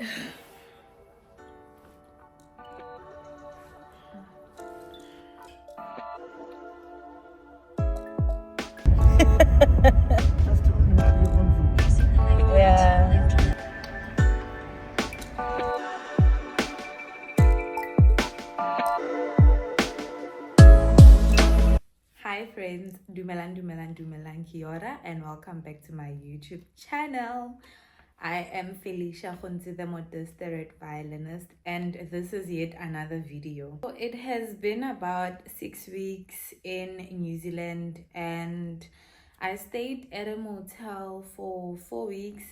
Yeah. Hi friends, Dumelang Kia ora, and welcome back to my YouTube channel. I am Felicia Khonzi, the modest red violinist, and this is yet another video. So it has been about 6 weeks in New Zealand, and I stayed at a motel for 4 weeks,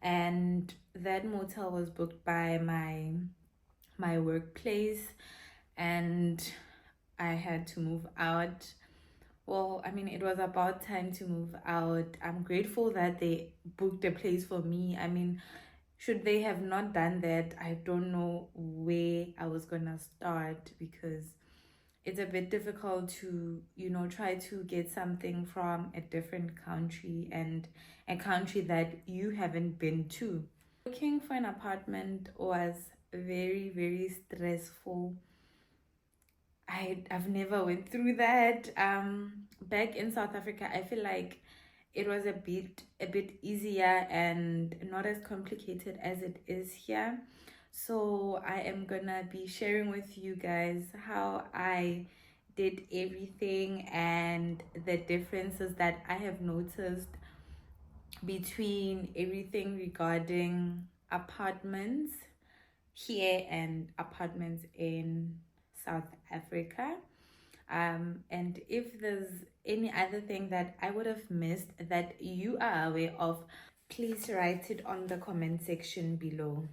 and that motel was booked by my workplace, and I had to move out. Well, I mean, it was about time to move out. I'm grateful that they booked a place for me. I mean, should they have not done that, I don't know where I was gonna start, because it's a bit difficult to, try to get something from a different country, and a country that you haven't been to. Looking for an apartment was very, very stressful. I've never went through that. Back in South Africa, I feel like it was a bit easier and not as complicated as it is here. So I am gonna be sharing with you guys how I did everything and the differences that I have noticed between everything regarding apartments here and apartments in South Africa. And if there's any other thing that I would have missed that you are aware of, please write it on the comment section below.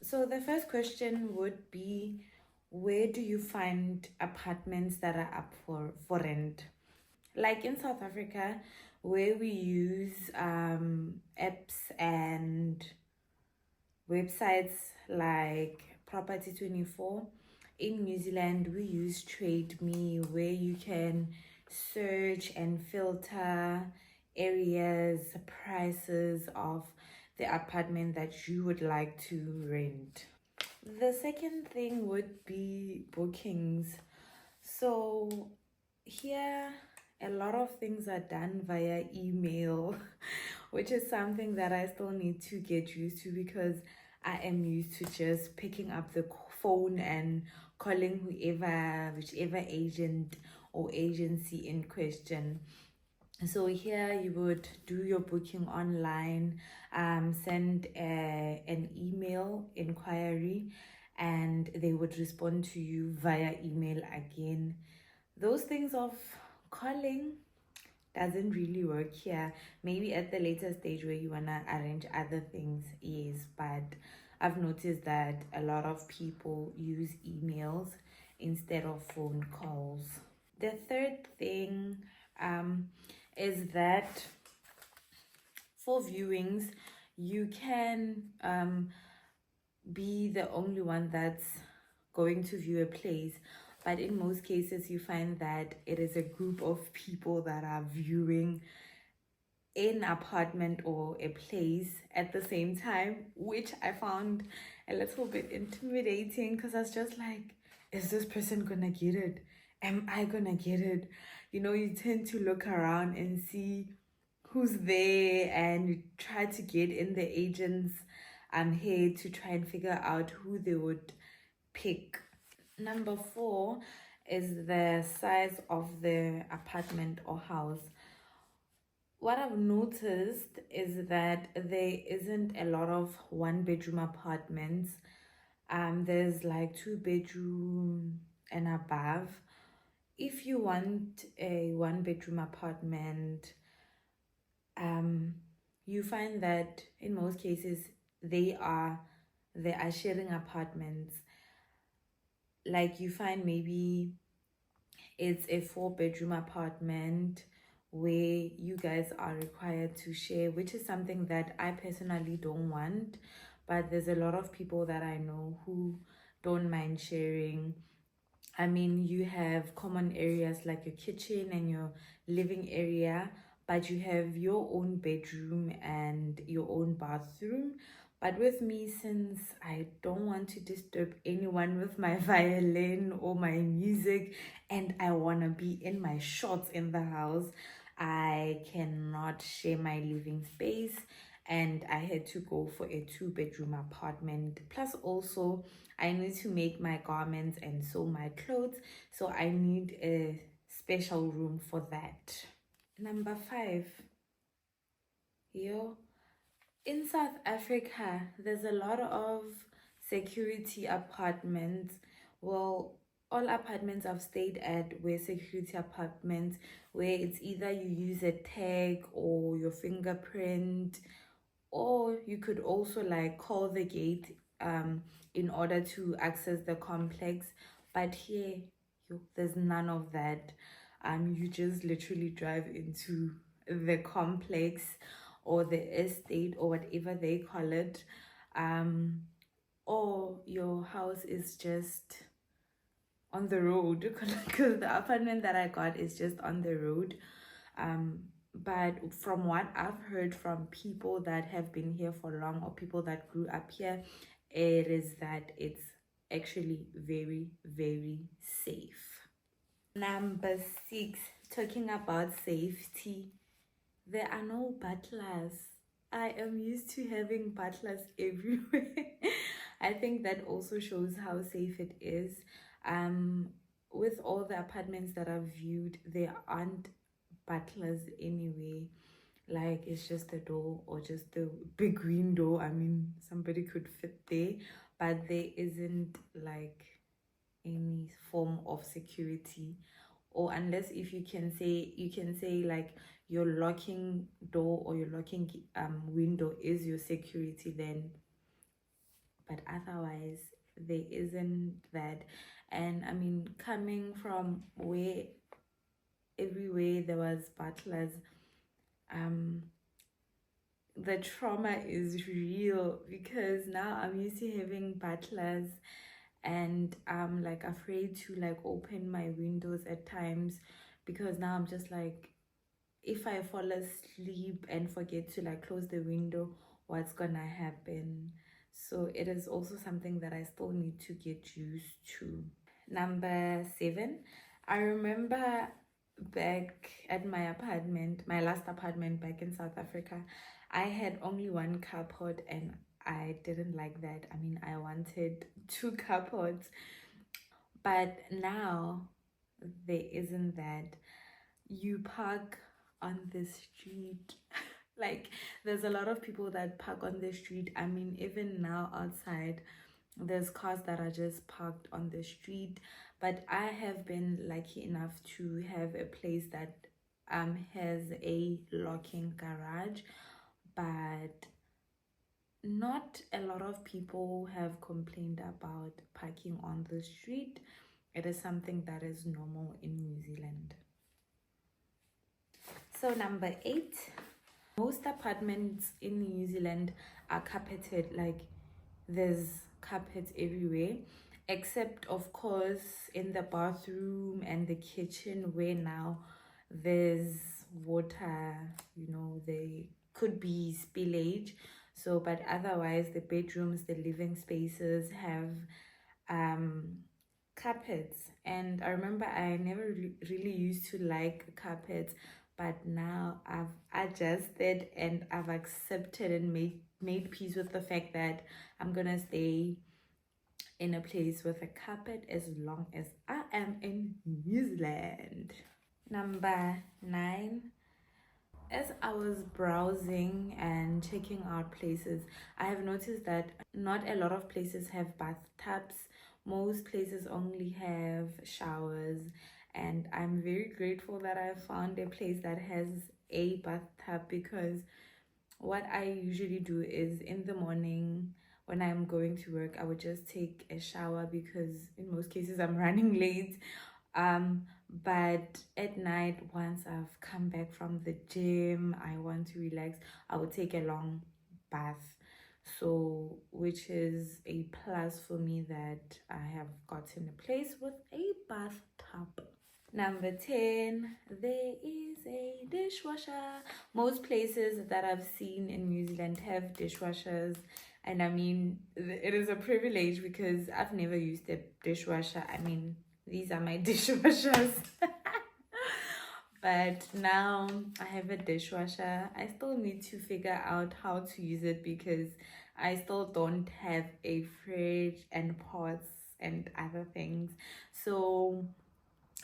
So the first question would be, where do you find apartments that are up for rent? Like in South Africa, where we use apps and websites like Property 24. In New Zealand, we use Trade Me, where you can search and filter areas, prices of the apartment that you would like to rent. The second thing would be bookings. So here, a lot of things are done via email, which is something that I still need to get used to, because I am used to just picking up the phone and calling whichever agent or agency in question. So here you would do your booking online, send an email inquiry, and they would respond to you via email again. Those things of calling doesn't really work here. Maybe at the later stage where you wanna arrange other things, yes, but I've noticed that a lot of people use emails instead of phone calls. The third thing is that for viewings, you can be the only one that's going to view a place, but in most cases you find that it is a group of people that are viewing an apartment or a place at the same time, which I found a little bit intimidating, because I was just like, is this person gonna get it? Am I gonna get it? You tend to look around and see who's there, and you try to get in the agent's head to try and figure out who they would pick. Number 4 is the size of the apartment or house. What I've noticed is that there isn't a lot of 1-bedroom apartments. There's like 2-bedroom and above. If you want a 1-bedroom apartment, you find that in most cases they are sharing apartments. Like you find maybe it's a 4-bedroom apartment where you guys are required to share, which is something that I personally don't want. but there's a lot of people that I know who don't mind sharing. I mean, you have common areas like your kitchen and your living area, but you have your own bedroom and your own bathroom. But with me, since I don't want to disturb anyone with my violin or my music, and I want to be in my shorts in the house, I cannot share my living space. And I had to go for a 2-bedroom apartment. Plus, also, I need to make my garments and sew my clothes, so I need a special room for that. Number 5, yo, in South Africa, there's a lot of security apartments. Well, all apartments I've stayed at were security apartments where it's either you use a tag or your fingerprint, or you could also like call the gate in order to access the complex. But here, there's none of that. You just literally drive into the complex or the estate or whatever they call it, or your house is just on the road because the apartment that I got is just on the road. But from what I've heard from people that have been here for long or people that grew up here, it is that it's actually very, very safe. Number 6, talking about safety, there are no butlers. I am used to having butlers everywhere. I think that also shows how safe it is. With all the apartments that I've viewed, there aren't butlers anyway. Like, it's just a door or just the big window. I mean, somebody could fit there, but there isn't like any form of security. Or unless if you can say like your locking door or your locking window is your security, then, but otherwise there isn't that. And I mean, coming from where everywhere there was butlers, the trauma is real because now I'm used to having butlers, and I'm like afraid to like open my windows at times, because now I'm just like, if I fall asleep and forget to like close the window, what's gonna happen? So it is also something that I still need to get used to. Number 7, I remember back at my apartment, my last apartment back in South Africa, I had only one carport and I didn't like that. I mean, I wanted 2 carports, but now there isn't that. You park on the street. Like, there's a lot of people that park on the street. I mean, even now outside, there's cars that are just parked on the street. But I have been lucky enough to have a place that has a locking garage, but not a lot of people have complained about parking on the street. It is something that is normal in New Zealand. So number 8, most apartments in New Zealand are carpeted. Like, there's carpets everywhere, except of course in the bathroom and the kitchen, where now there's water, there could be spillage. So, but otherwise the bedrooms, the living spaces have carpets. And I remember I never really used to like carpets, but now I've adjusted and I've accepted and made peace with the fact that I'm gonna stay in a place with a carpet as long as I am in New Zealand. Number 9, as I was browsing and checking out places, I have noticed that not a lot of places have bathtubs. Most places only have showers, and I'm very grateful that I found a place that has a bathtub, because what I usually do is in the morning when I'm going to work, I would just take a shower because in most cases I'm running late. But at night, once I've come back from the gym, I want to relax, I would take a long bath. So which is a plus for me that I have gotten a place with a bathtub. Number 10, there is a dishwasher. Most places that I've seen in New Zealand have dishwashers, and I mean, it is a privilege because I've never used a dishwasher. I mean, these are my dishwashers. But now I have a dishwasher. I still need to figure out how to use it because I still don't have a fridge and pots and other things. So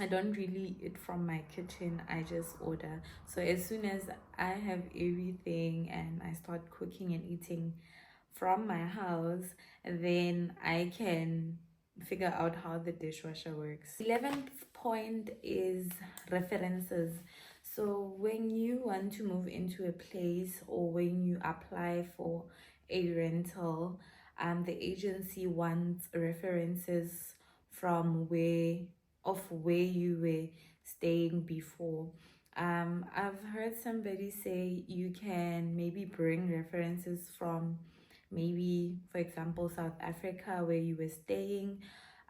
I don't really eat from my kitchen, I just order. So as soon as I have everything and I start cooking and eating from my house, then I can figure out how the dishwasher works. 11th point is references. So when you want to move into a place or when you apply for a rental, the agency wants references from where you were staying before. I've heard somebody say you can maybe bring references from maybe, for example, South Africa where you were staying.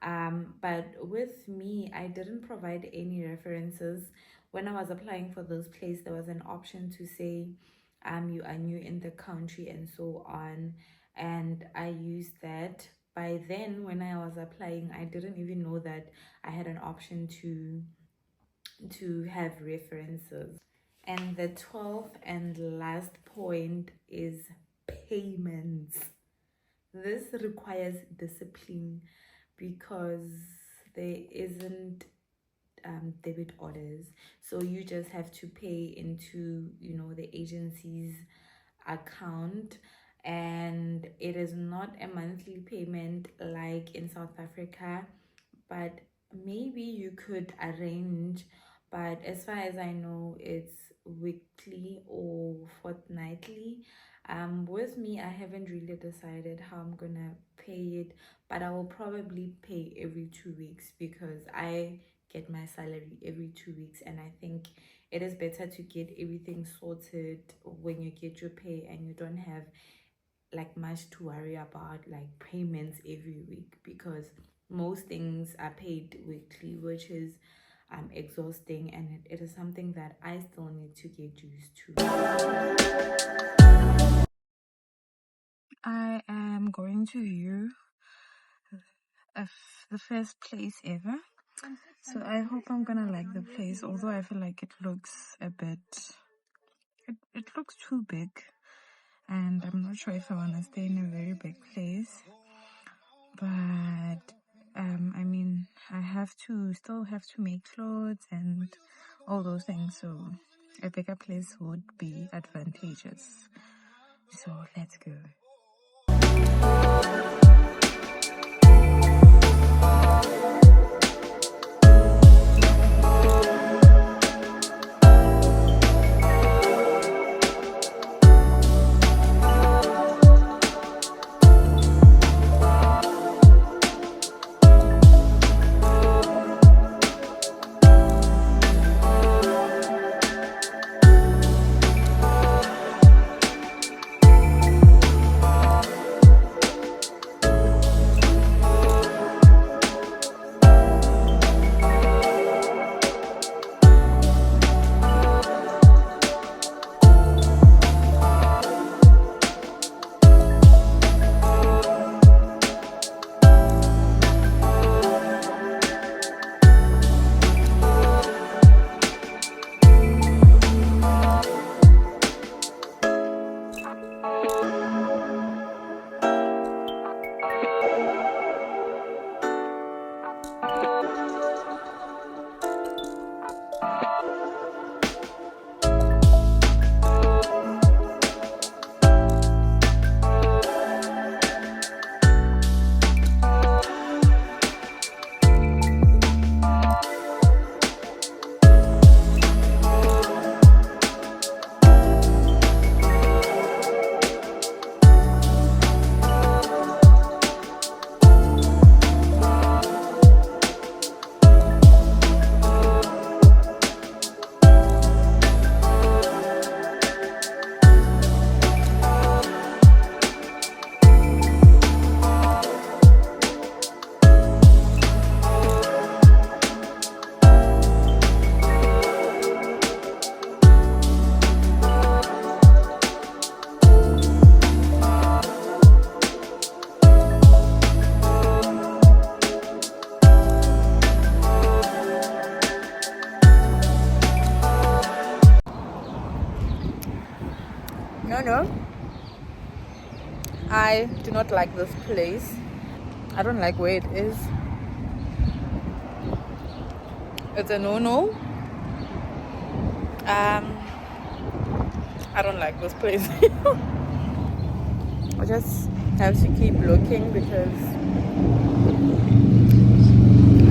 But with me, I didn't provide any references. When I was applying for those places, there was an option to say you are new in the country and so on, and I used that. By then, when I was applying, I didn't even know that I had an option to have references. And the 12th and last point is payments. This requires discipline because there isn't debit orders, so you just have to pay into the agency's account, and it is not a monthly payment like in South Africa, but maybe you could arrange. But as far as I know, it's weekly or fortnightly. With me, I haven't really decided how I'm gonna pay it, but I will probably pay every 2 weeks because I get my salary every 2 weeks, and I think it is better to get everything sorted when you get your pay and you don't have like much to worry about, like payments every week, because most things are paid weekly, which is exhausting, and it is something that I still need to get used to. I am going to you the first place ever, so I hope I'm gonna like the place, although I feel like it looks a bit it looks too big, and I'm not sure if I want to stay in a very big place. But I mean, I still have to make clothes and all those things, so a bigger place would be advantageous. So let's go. I do not like this place. I don't like where it is. It's a no-no. I don't like this place. I just have to keep looking because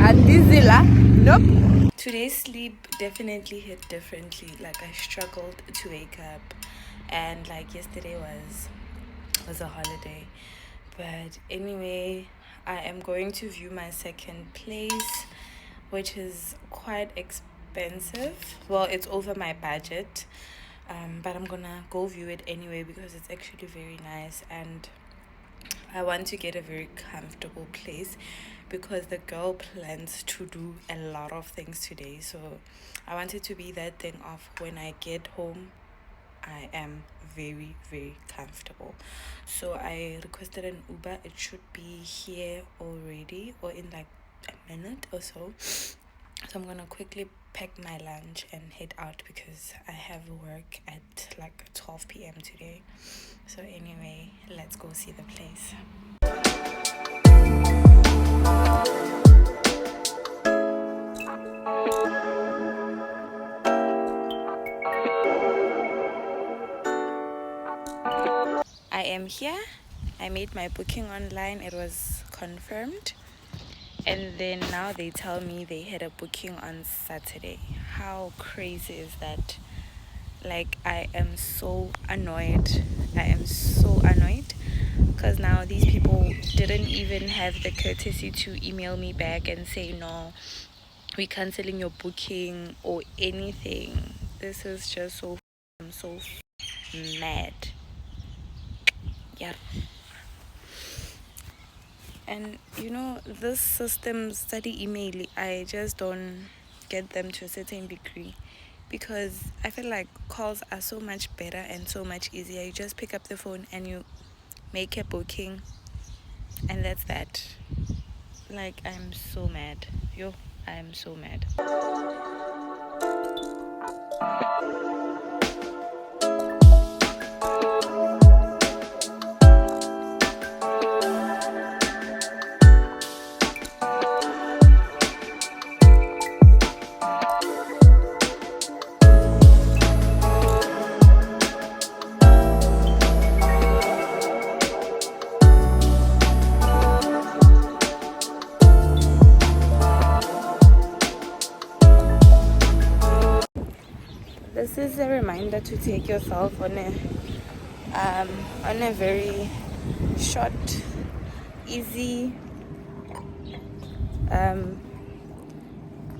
Andizila, nope. Today's sleep definitely hit differently. Like I struggled to wake up, and like yesterday was a holiday. But anyway, I am going to view my second place, which is quite expensive. Well, it's over my budget, but I'm gonna go view it anyway because it's actually very nice, and I want to get a very comfortable place because the girl plans to do a lot of things today. So I want it to be that thing of when I get home, I am very, very comfortable. So I requested an Uber. It should be here already or in like a minute or so. So I'm gonna quickly pack my lunch and head out because I have work at like 12 p.m. today. So anyway, let's go see the place. I am here. I made my booking online. It was confirmed. And then now they tell me they had a booking on Saturday. How crazy is that? Like, I am so annoyed. I am so annoyed because now these people didn't even have the courtesy to email me back and say, no, we're canceling your booking or anything. This is just so, I'm so mad. Yeah. And you know, this system study email, I just don't get them to a certain degree because I feel like calls are so much better and so much easier. You just pick up the phone and you make a booking, and that's that. Like, I'm so mad. I'm so mad. This is a reminder to take yourself on a very short, easy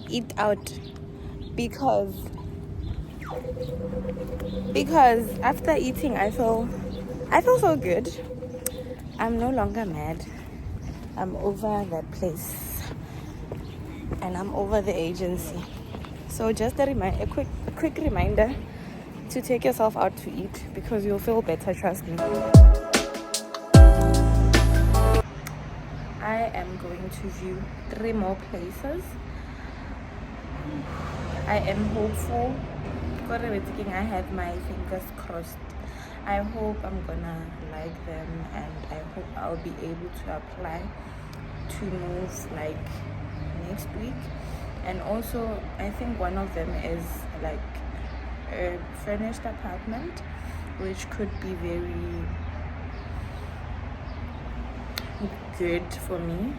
eat out because after eating I feel so good. I'm no longer mad. I'm over that place and I'm over the agency. So just a quick reminder to take yourself out to eat because you'll feel better, trust me. I am going to view 3 more places. I am hopeful. I have my fingers crossed. I hope I'm gonna like them and I hope I'll be able to apply to move like next week. And also I think one of them is like a furnished apartment, which could be very good for me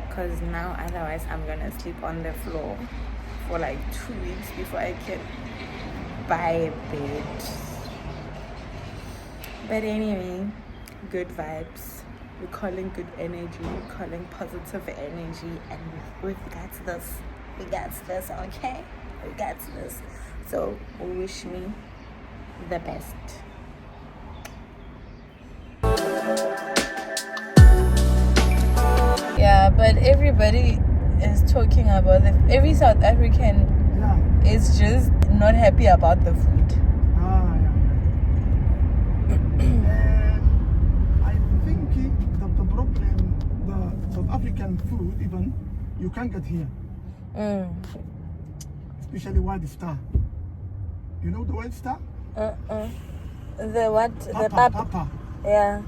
because now otherwise I'm gonna sleep on the floor for like 2 weeks before I can buy a bed. But anyway, good vibes. We're calling good energy. We're calling positive energy, and we've got this. We got this, okay? We got this. So wish me the best. Yeah, but everybody is talking about every South African is just not happy about the food. I think the problem, the South African food, even you can't get here. Especially White Star. You know the White Star? The what? Papa, The papa. Papa. Yeah.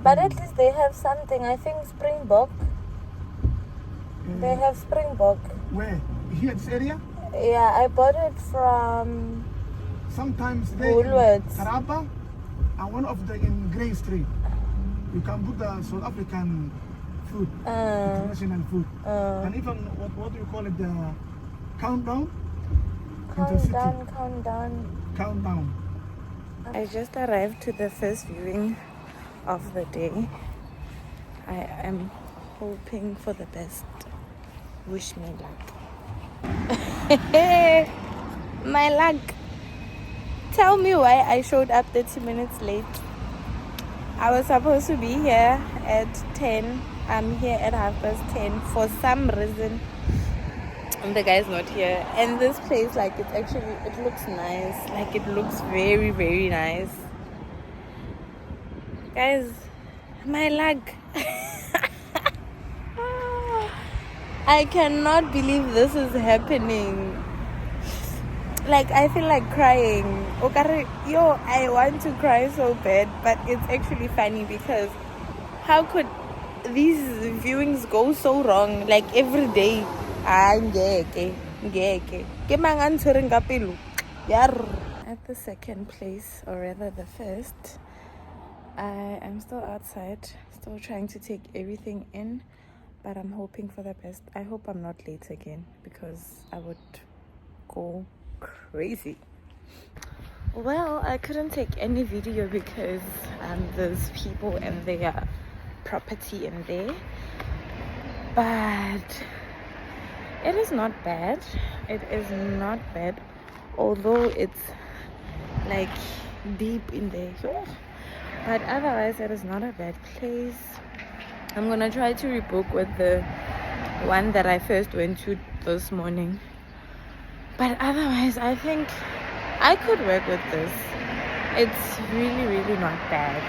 But at least they have something. I think Springbok. They have Springbok. Where? Here, this area? Yeah, I bought it from Sometimes they Woolworths. Karaba and one of the in Grey Street. You can put the South African food, international food. And even, what do you call it, the countdown? Countdown. I just arrived to the first viewing of the day. I am hoping for the best. Wish me luck. My luck. Tell me why I showed up 30 minutes late. I was supposed to be here at 10. I'm here at 10:30. For some reason, the guy's not here. And this place, like, it looks nice. Like, it looks very, very nice. Guys, my luck. I cannot believe this is happening. Like, I feel like crying. Yo, I want to cry so bad, but it's actually funny because how could these viewings go so wrong? Like, every day. At the second place, or rather the first, I am still outside, still trying to take everything in, but I'm hoping for the best. I hope I'm not late again because I would go crazy. Well, I couldn't take any video because there's people and their property in there, but it is not bad. It is not bad, although it's like deep in there. But otherwise, it is not a bad place. I'm gonna try to rebook with the one that I first went to this morning. But otherwise, I think I could work with this. It's really, really not bad.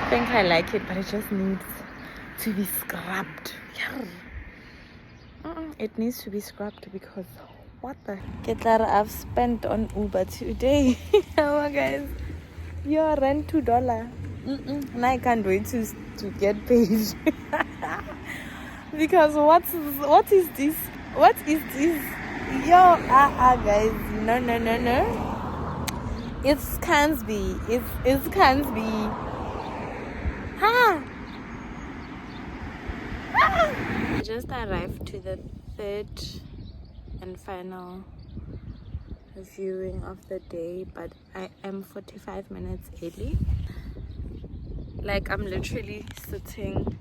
I think I like it, but it just needs to be scrubbed. It needs to be scrubbed because what the heck I've spent on Uber today. Oh guys, your rent $2. And I can't wait to get paid. Because what is this? What is this? Yo, guys, no. It's Cansby. It's Cansby. I just arrived to the third and final viewing of the day, but I am 45 minutes early. Like, I'm literally sitting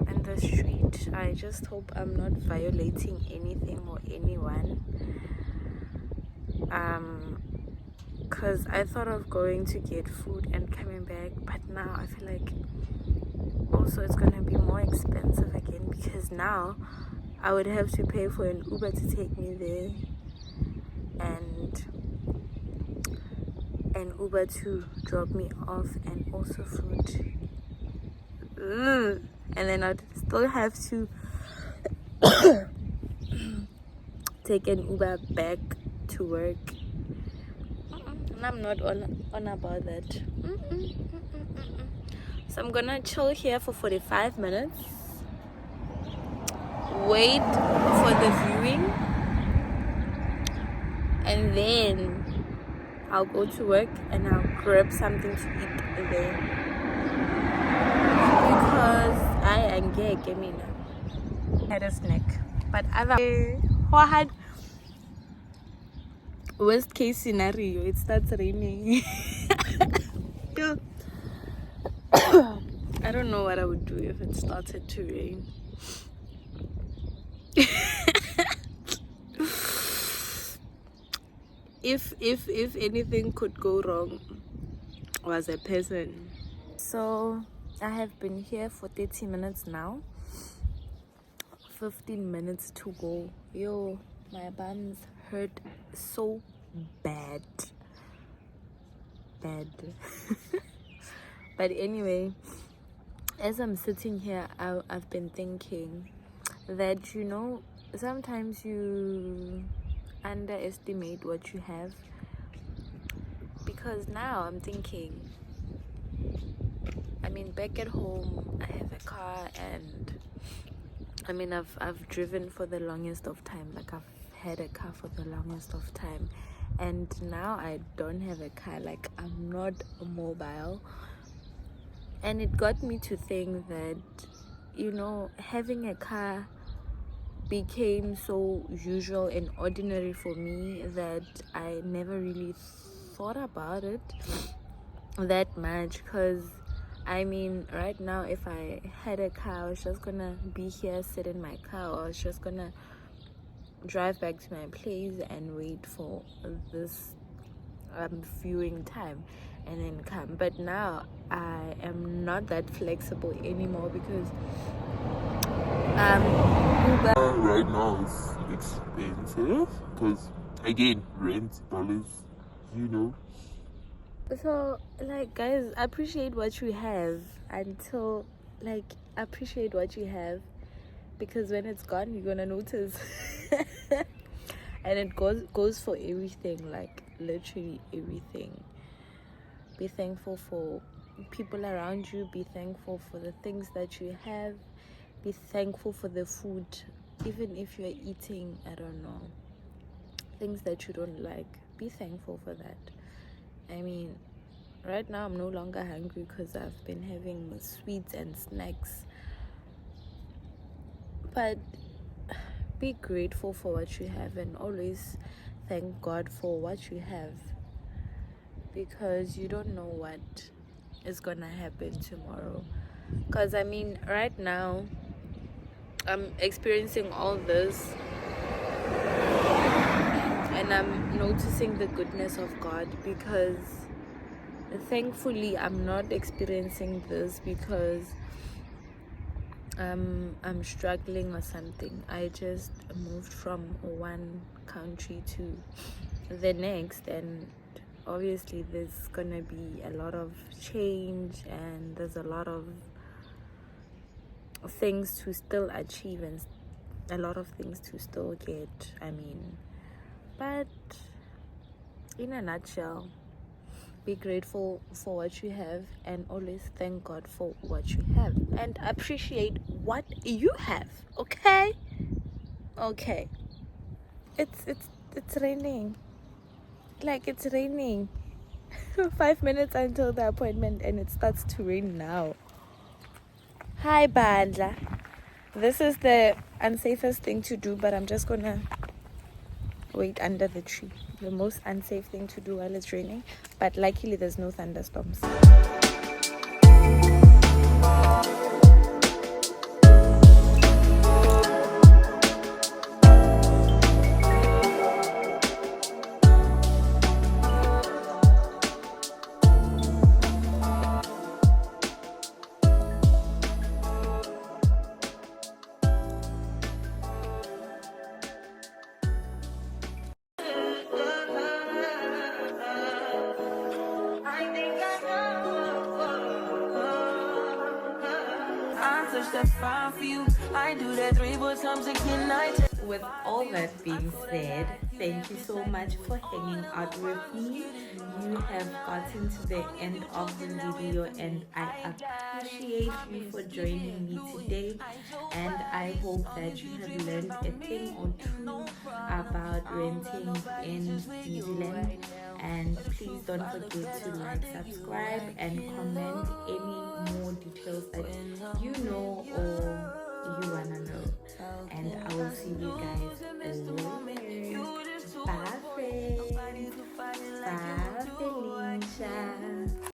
in the street. I just hope I'm not violating anything or anyone, because I thought of going to get food and coming back, but now I feel like also it's gonna be more expensive again, because now I would have to pay for an Uber to take me there and an Uber to drop me off, and also food. And then I'd still have to take an Uber back to work. And I'm not on about that. So I'm gonna chill here for 45 minutes, wait for the viewing, and then I'll go to work and I'll grab something to eat there, because I am gay now. Had a snack, but other worst case scenario, it starts raining. I don't know what I would do if it started to rain. If anything could go wrong, was a person. So I have been here for 30 minutes now. 15 minutes to go. Yo, my buns hurt so bad. But anyway, as I'm sitting here, I've been thinking that, you know, sometimes you underestimate what you have, because now I'm thinking, back at home. I have a car, and I mean, I've driven for the longest of time. Like, I've had a car for the longest of time, and now I don't have a car. Like, I'm not mobile, and it got me to think that, you know, having a car became so usual and ordinary for me that I never really thought about it that much. Because I mean, right now, if I had a car, I was just gonna be here, sit in my car, or I was just gonna drive back to my place and wait for this viewing time and then come. But now I am not that flexible anymore, because Uber right now it's expensive because again rent dollars, you know. So, like, guys, appreciate what you have until, like, appreciate what you have, because when it's gone, you're gonna notice. And it goes for everything, like, literally everything. Be thankful for people around you. Be thankful for the things that you have. Be thankful for the food, even if you're eating, I don't know, things that you don't like. Be thankful for that. I mean, right now I'm no longer hungry because I've been having sweets and snacks. But be grateful for what you have, and always thank God for what you have, because you don't know what is gonna happen tomorrow. Because I mean, right now I'm experiencing all this, and I'm noticing the goodness of God, because thankfully I'm not experiencing this because I'm struggling or something. I just moved from one country to the next, and obviously there's gonna be a lot of change, and there's a lot of things to still achieve, and a lot of things to still get. I mean, but in a nutshell, be grateful for what you have, and always thank God for what you have, and appreciate what you have. Okay. It's raining. Like, it's raining. 5 minutes until the appointment, and it starts to rain now. Hi, Bandla. This is the unsafest thing to do, but I'm just gonna wait under the tree. The most unsafe thing to do while it's raining, but luckily there's no thunderstorms. With all that being said, thank you so much for hanging out with me. You have gotten to the end of the video, and I appreciate you for joining me today, and I hope that you have learned a thing or two about renting in New Zealand. And please don't forget to like, subscribe, and comment any more details that you know or you wanna know. And I will see you guys all